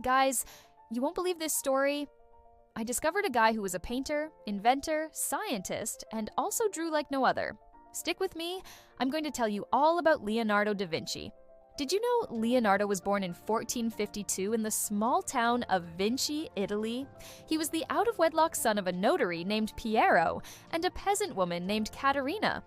Guys, you won't believe this story. I discovered a guy who was a painter, inventor, scientist, and also drew like no other. Stick with me, I'm going to tell you all about Leonardo da Vinci. Did you know Leonardo was born in 1452 in the small town of Vinci, Italy? He was the out-of-wedlock son of a notary named Piero and a peasant woman named Caterina.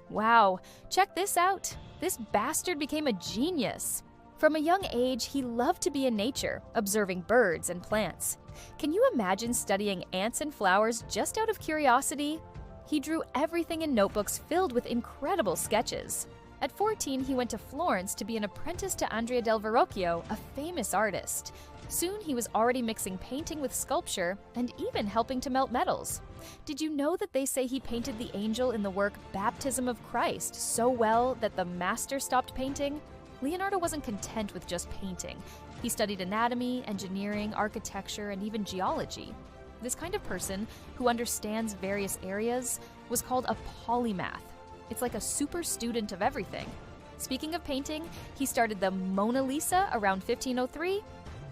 Wow, check this out. This bastard became a genius. From a young age, he loved to be in nature, observing birds and plants. Can you imagine studying ants and flowers just out of curiosity? He drew everything in notebooks filled with incredible sketches. At 14, he went to Florence to be an apprentice to Andrea del Verrocchio, a famous artist. Soon, he was already mixing painting with sculpture and even helping to melt metals. Did you know that they say he painted the angel in the work Baptism of Christ so well that the master stopped painting? Leonardo wasn't content with just painting. He studied anatomy, engineering, architecture, and even geology. This kind of person, who understands various areas, was called a polymath. It's like a super student of everything. Speaking of painting, he started the Mona Lisa around 1503.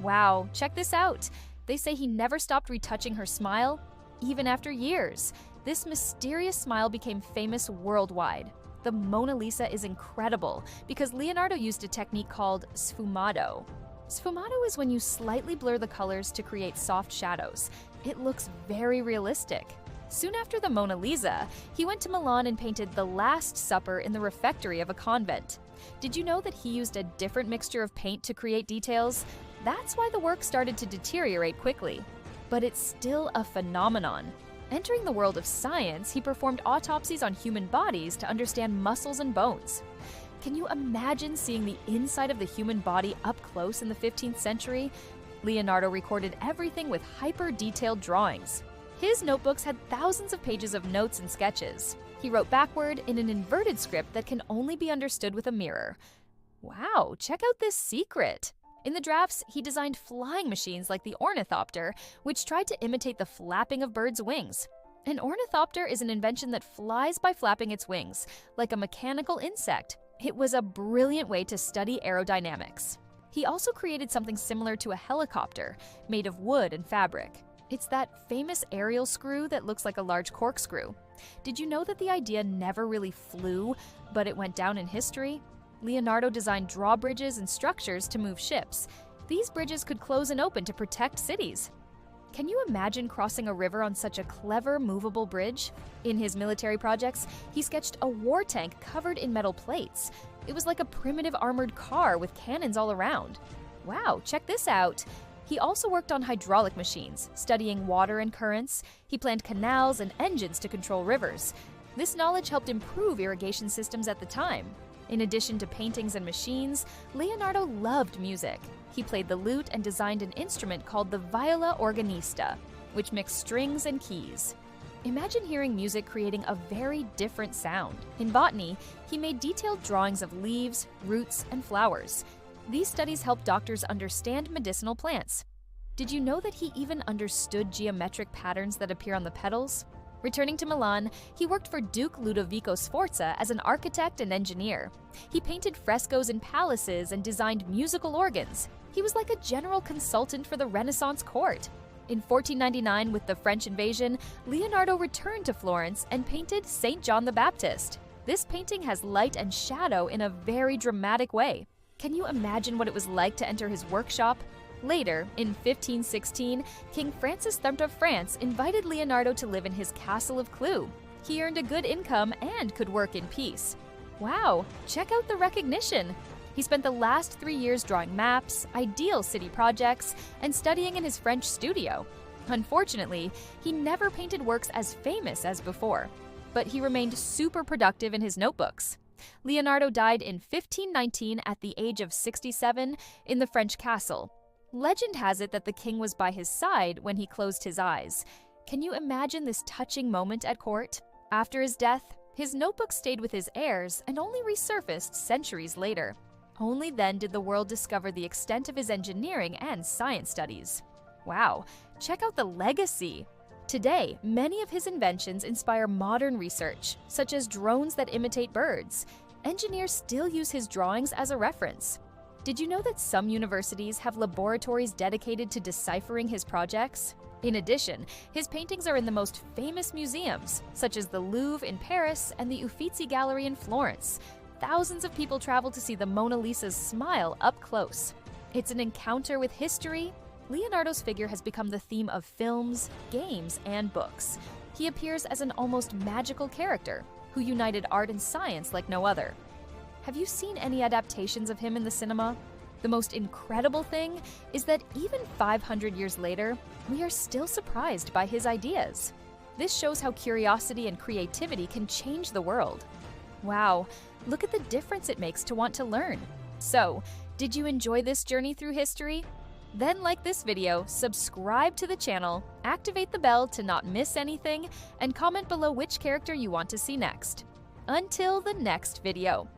Wow, check this out. They say he never stopped retouching her smile, even after years. This mysterious smile became famous worldwide. The Mona Lisa is incredible because Leonardo used a technique called sfumato. Sfumato is when you slightly blur the colors to create soft shadows. It looks very realistic. Soon after the Mona Lisa, he went to Milan and painted the Last Supper in the refectory of a convent. Did you know that he used a different mixture of paint to create details? That's why the work started to deteriorate quickly. But it's still a phenomenon. Entering the world of science, he performed autopsies on human bodies to understand muscles and bones. Can you imagine seeing the inside of the human body up close in the 15th century? Leonardo recorded everything with hyper-detailed drawings. His notebooks had thousands of pages of notes and sketches. He wrote backward in an inverted script that can only be understood with a mirror. Wow, check out this secret! In the drafts, he designed flying machines like the ornithopter, which tried to imitate the flapping of birds' wings. An ornithopter is an invention that flies by flapping its wings, like a mechanical insect. It was a brilliant way to study aerodynamics. He also created something similar to a helicopter, made of wood and fabric. It's that famous aerial screw that looks like a large corkscrew. Did you know that the idea never really flew, but it went down in history? Leonardo designed drawbridges and structures to move ships. These bridges could close and open to protect cities. Can you imagine crossing a river on such a clever, movable bridge? In his military projects, he sketched a war tank covered in metal plates. It was like a primitive armored car with cannons all around. Wow, check this out! He also worked on hydraulic machines, studying water and currents. He planned canals and engines to control rivers. This knowledge helped improve irrigation systems at the time. In addition to paintings and machines, Leonardo loved music. He played the lute and designed an instrument called the viola organista, which mixed strings and keys. Imagine hearing music creating a very different sound. In botany, he made detailed drawings of leaves, roots, and flowers. These studies helped doctors understand medicinal plants. Did you know that he even understood geometric patterns that appear on the petals? Returning to Milan, he worked for Duke Ludovico Sforza as an architect and engineer. He painted frescoes in palaces and designed musical organs. He was like a general consultant for the Renaissance court. In 1499, with the French invasion, Leonardo returned to Florence and painted St. John the Baptist. This painting has light and shadow in a very dramatic way. Can you imagine what it was like to enter his workshop? Later, in 1516, King Francis III of France invited Leonardo to live in his castle of Clou. He earned a good income and could work in peace. Wow, check out the recognition! He spent the last 3 years drawing maps, ideal city projects, and studying in his French studio. Unfortunately, he never painted works as famous as before, but he remained super productive in his notebooks. Leonardo died in 1519 at the age of 67 in the French castle. Legend has it that the king was by his side when he closed his eyes. Can you imagine this touching moment at court? After his death, his notebook stayed with his heirs and only resurfaced centuries later. Only then did the world discover the extent of his engineering and science studies. Wow, check out the legacy! Today, many of his inventions inspire modern research, such as drones that imitate birds. Engineers still use his drawings as a reference. Did you know that some universities have laboratories dedicated to deciphering his projects? In addition, his paintings are in the most famous museums, such as the Louvre in Paris and the Uffizi Gallery in Florence. Thousands of people travel to see the Mona Lisa's smile up close. It's an encounter with history. Leonardo's figure has become the theme of films, games, and books. He appears as an almost magical character who united art and science like no other. Have you seen any adaptations of him in the cinema? The most incredible thing is that even 500 years later, we are still surprised by his ideas. This shows how curiosity and creativity can change the world. Wow, look at the difference it makes to want to learn. So, did you enjoy this journey through history? Then like this video, subscribe to the channel, activate the bell to not miss anything, and comment below which character you want to see next. Until the next video.